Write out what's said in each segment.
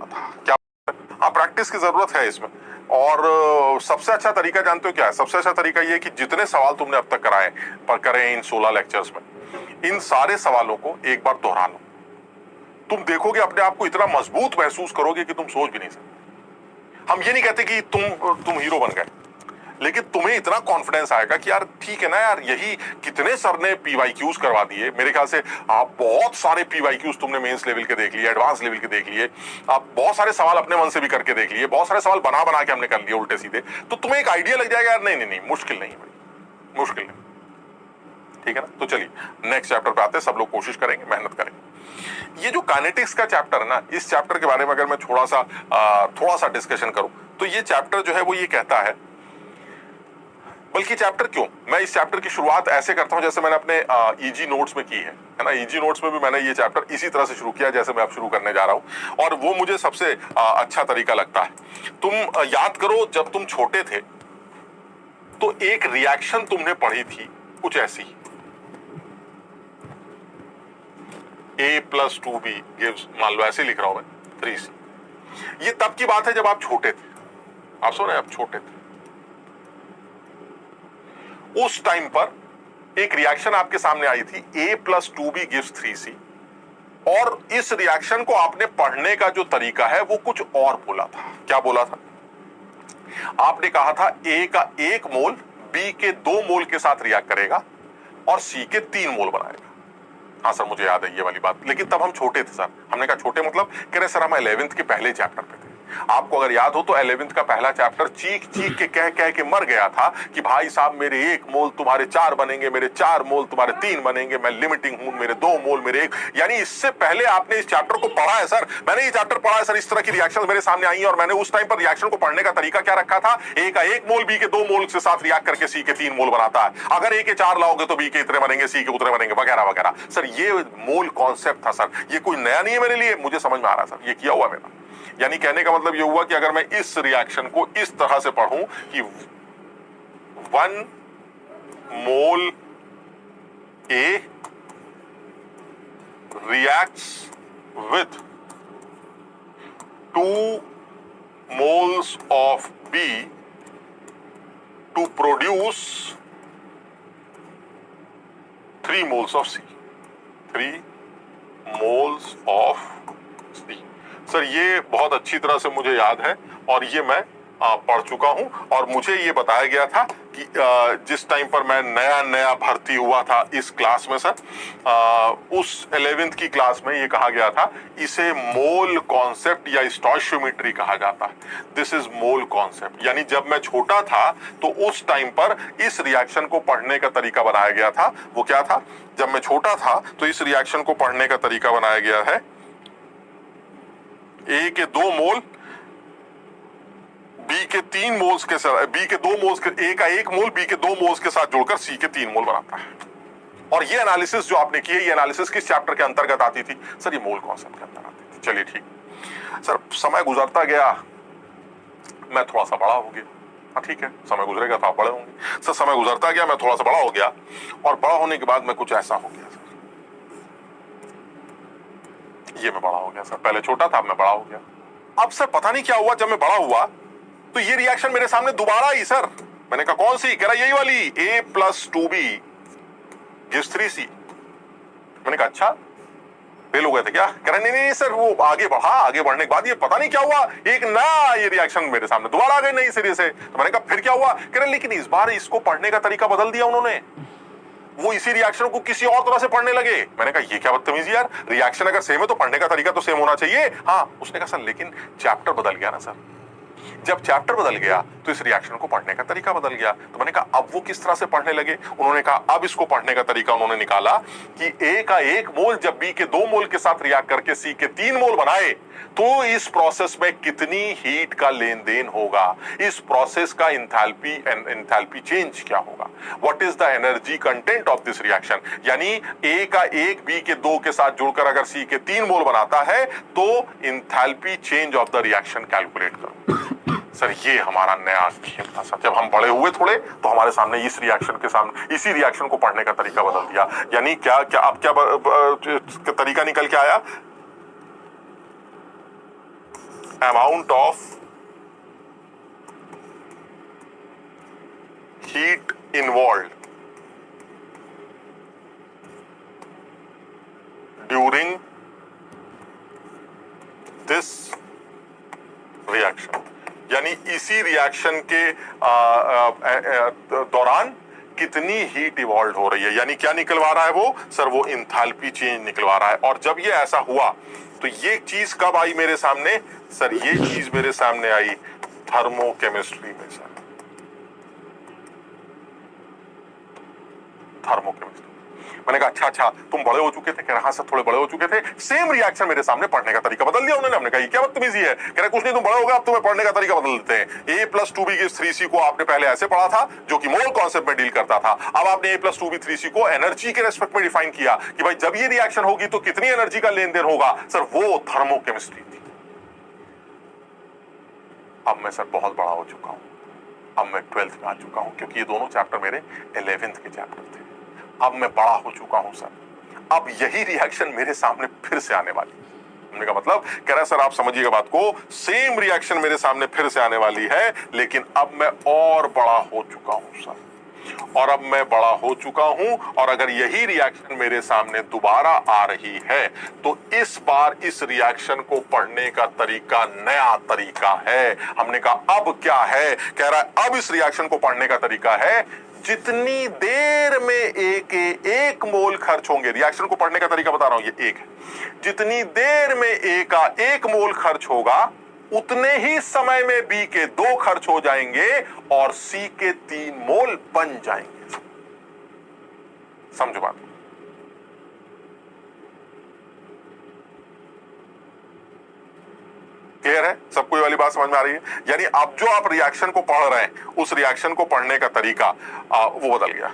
वाला था। क्या? हाँ, प्रैक्टिस की जरूरत है इसमें। और सबसे अच्छा तरीका जानते हो क्या है? सबसे अच्छा तरीका ये कि जितने सवाल तुमने अब तक करे इन 16 लेक्चर्स में, इन सारे सवालों को एक बार दोहरा लो। तुम देखोगे अपने आप को इतना मजबूत महसूस करोगे कि तुम सोच भी नहीं सकते। हम ये नहीं कहते कि तुम हीरो बन गए, लेकिन तुम्हें इतना कॉन्फिडेंस आएगा कि यार ठीक है ना यार, यही कितने सर ने पीवाईक्यूज करवा दिए मेरे ख्याल से। आप बहुत सारे पीवाईक्यूज तुमने मेंस लेवल के देख लिए, एडवांस लेवल के देख लिए, आप बहुत सारे सवाल अपने मन से भी करके देख लिए, बहुत सारे सवाल बना बना के हमने कर लिए उल्टे सीधे। तो तुम्हें एक आइडिया लग जाएगा यार, नहीं नहीं नहीं, मुश्किल नहीं भाई, मुश्किल नहीं। ठीक है ना? तो चलिए नेक्स्ट चैप्टर पे आते हैं। सब लोग कोशिश करेंगे, मेहनत करेंगे। ये जो काइनेटिक्स का चैप्टर है ना, इस चैप्टर के बारे में अगर मैं थोड़ा सा डिस्कशन करूं, तो ये चैप्टर जो है वो ये कहता है, बल्कि चैप्टर क्यों, मैं इस चैप्टर की शुरुआत ऐसे करता हूं जैसे मैंने अपने ईजी नोट्स में की है ना। ईजी नोट्स में भी मैंने ये चैप्टर इसी तरह से शुरू किया जैसे मैं अब शुरू करने जा रहा हूं, और वो मुझे सबसे अच्छा तरीका लगता है। तुम याद करो, जब तुम छोटे थे तो एक रिएक्शन तुमने पढ़ी थी कुछ ऐसी, A+2B gives, मान लो ऐसे लिख रहा हूं मैं, 3C। ये तब की बात है जब आप छोटे थे, आप सुन रहे हैं, आप छोटे थे। उस टाइम पर एक रिएक्शन आपके सामने आई थी, A+2B gives 3C, और इस रिएक्शन को आपने पढ़ने का जो तरीका है वो कुछ और बोला था। क्या बोला था? आपने कहा था A का 1 मोल B के 2 मोल के साथ रिएक्ट करेगा और C के 3 मोल बनाएगा। हाँ सर, मुझे याद है ये वाली बात, लेकिन तब हम छोटे थे सर। हमने कहा छोटे मतलब, कह रहे सर हम 11th के पहले चैप्टर पे थे। आपको अगर याद हो तो 11th का पहला चैप्टर चीख चीख के कह के मर गया था कि भाई साहब मेरे 1 मोल तुम्हारे 4 बनेंगे, मेरे 4 मोल तुम्हारे 3 बनेंगे, मैं लिमिटिंग हूं, मेरे 2 मोल मेरे 1। यानी इससे पहले आपने इस चैप्टर को पढ़ा है सर, मैंने ये चैप्टर पढ़ा है सर। इस तरह की रिएक्शन मेरे सामने आई है और मैंने उस टाइम पर रिएक्शन को पढ़ने का तरीका क्या रखा था, A का 1 मोल B के 2 मोल के साथ रिएक्ट करके C के 3 मोल बनाता है। अगर A के 4 लाओगे तो B के इतने बनेंगे, C के उतने बनेंगे, वगैरह वगैरह। सर ये मोल कॉन्सेप्ट था सर, ये कोई नया नहीं है मेरे लिए, मुझे समझ में आ रहा है सर, ये किया हुआ मेरा। यानी कहने का मतलब ये हुआ कि अगर मैं इस रिएक्शन को इस तरह से पढ़ूं कि 1 मोल A reacts with 2 moles of B to produce 3 moles of C. 3 moles of C. Sir ये बहुत अच्छी तरह से मुझे याद है और ये मैं पढ़ चुका हूं, और मुझे ये बताया गया था कि जिस टाइम पर मैं नया भर्ती हुआ था इस क्लास में सर, उस 11th की क्लास में ये कहा गया था, इसे मोल कॉन्सेप्ट या स्टोइशियोमेट्री कहा जाता है। This is mole concept. यानी जब मैं छोटा था तो उस टाइम पर इस रिएक्शन को पढ़ने का तरीका बनाया गया था। वो क्या था? जब मैं छोटा था तो इस रिएक्शन को पढ़ने का तरीका बनाया गया है, A के 2 मोल B के 3 मोल्स के साथ, B के 2 मोल्स के, A का 1 मोल B के 2 मोल्स के साथ जुड़कर C के 3 मोल बनाता है। और ये एनालिसिस जो आपने की है, ये एनालिसिस किस चैप्टर के अंतर्गत आती थी सर? ये मोल कॉन्सेप्ट के अंदर आती थी। चलिए ठीक सर, समय गुजरता गया, मैं थोड़ा सा बड़ा हो गया। हाँ ठीक है, समय गुजरेगा तो आप बड़े होंगे सर। समय गुजरता गया, मैं थोड़ा सा बड़ा हो गया, और बड़ा होने के बाद मैं कुछ ऐसा हो गया सर। ये मैं बड़ा हो गया सर, पहले छोटा था, अब मैं बड़ा हो गया। अब सर पता नहीं क्या हुआ, जब मैं बड़ा हुआ तो ये रिएक्शन मेरे सामने दोबारा आई सर। मैंने कहा कौन सी? कह रहा यही वाली, A+2B gives 3C। मैंने कहा अच्छा, फेल हो गए थे क्या? कह रहा नहीं सर, वो आगे बढ़ा, आगे बढ़ने के बाद ये पता नहीं क्या हुआ, एक नया ये रिएक्शन मेरे सामने दोबारा आ गई नई सिरे से। तो मैंने कहा फिर क्या हुआ? कह रहा लेकिन इस बार इसको पढ़ने का तरीका बदल दिया उन्होंने, वो इसी रिएक्शन को किसी और तरह से पढ़ने लगे। मैंने कहा ये क्या बदतमीजी यार, रिएक्शन अगर सेम है तो पढ़ने का तरीका तो सेम होना चाहिए। हाँ, उसने कहा सर लेकिन चैप्टर बदल गया ना सर। जब चैप्टर बदल गया तो इस रिएक्शन को पढ़ने का तरीका बदल गया। तो मैंने कहा अब वो किस तरह से पढ़ने लगे? उन्होंने कहा अब इसको पढ़ने का तरीका उन्होंने निकाला कि A का 1 मोल जब B के 2 मोल के साथ रिएक्ट करके C के 3 मोल बनाए तो इस प्रोसेस में कितनी हीट का लेन देन होगा, इस प्रोसेस का इंथैल्पी चेंज क्या होगा, what is the energy content of this reaction. यानी A का 1 B के 2 के साथ जुड़कर अगर C के 3 मोल बनाता है तो enthalpy change of the reaction calculate करो। सर ये हमारा नया खेल था सर। जब हम बड़े हुए थोड़े तो हमारे सामने इस रिएक्शन के सामने इसी रिएक्शन को पढ़ने का तरीका बदल दिया। यानी क्या क्या अब क्या तरीका निकल के आया? amount of heat involved during this reaction, यानी इसी रिएक्शन के दौरान कितनी हीट इवॉल्व हो रही है, यानी क्या निकलवा रहा है वो सर, वो इंथैल्पी चेंज निकलवा रहा है। और जब ये ऐसा हुआ तो ये चीज कब आई मेरे सामने सर, ये चीज मेरे सामने आई थर्मोकेमिस्ट्री में सर, थर्मोकेमिस्ट्री। मैंने कहा अच्छा तुम बड़े हो चुके थे? कह रहा हाँ सर थोड़े बड़े हो चुके थे। सेम रिएक्शन मेरे सामने, पढ़ने का तरीका बदल दिया उन्होंने। हमने कहा ये क्या बदतमीजी है? कह रहा कुछ नहीं, तुम बड़े हो गए, अब तुम्हें पढ़ने का तरीका बदल देते हैं। A+2B gives 3C को आपने पहले ऐसे पढ़ा था जो कि मोल कॉन्सेप्ट में डील करता था, अब आपने A+2B 3C को एनर्जी के रेस्पेक्ट में डिफाइन किया कि भाई जब ये रिएक्शन होगी तो कितनी एनर्जी का लेन देन होगा सर, वो थर्मोकेमिस्ट्री थी। अब मैं सर बहुत बड़ा हो चुका हूं, अब मैं 12th में आ चुका हूं, क्योंकि ये दोनों चैप्टर मेरे 11th के चैप्टर थे। अब मैं बड़ा हो चुका हूं सर, अब यही रिएक्शन मेरे सामने फिर से आने वाली। हमने कहा मतलब? कह रहा है सर आप समझिएगा बात को, सेम रिएक्शन मेरे सामने फिर से आने वाली है, लेकिन अब मैं और बड़ा हो चुका हूं सर, और अब मैं बड़ा हो चुका हूं, और अगर यही रिएक्शन मेरे सामने दोबारा आ रही है तो इस बार इस रिएक्शन को पढ़ने का तरीका नया तरीका है। हमने कहा अब क्या है? कह रहा है अब इस रिएक्शन को पढ़ने का तरीका है, जितनी देर में एक मोल खर्च होंगे, रिएक्शन को पढ़ने का तरीका बता रहा हूं, ये एक है, जितनी देर में ए का 1 मोल खर्च होगा उतने ही समय में बी के 2 खर्च हो जाएंगे और सी के 3 मोल बन जाएंगे। समझो बात? क्लियर है सबको? ये वाली बात समझ में आ रही है? यानी अब जो आप रिएक्शन को पढ़ रहे हैं, उस रिएक्शन को पढ़ने का तरीका वो बदल गया।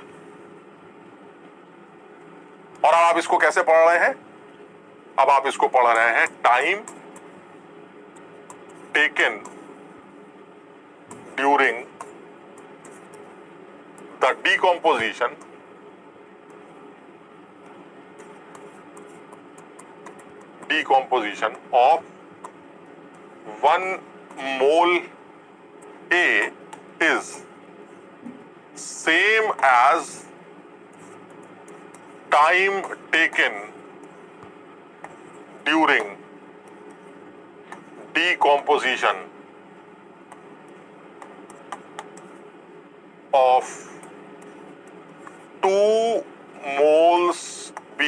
और अब आप इसको कैसे पढ़ रहे हैं? अब आप इसको पढ़ रहे हैं time taken during the decomposition of 1 mole A is same as time taken during decomposition of 2 moles B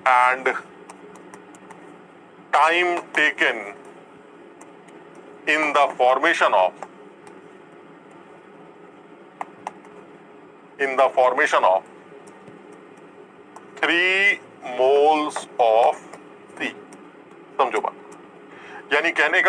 and time taken in the formation of 3 moles of C। समझो बात? यानी कहने का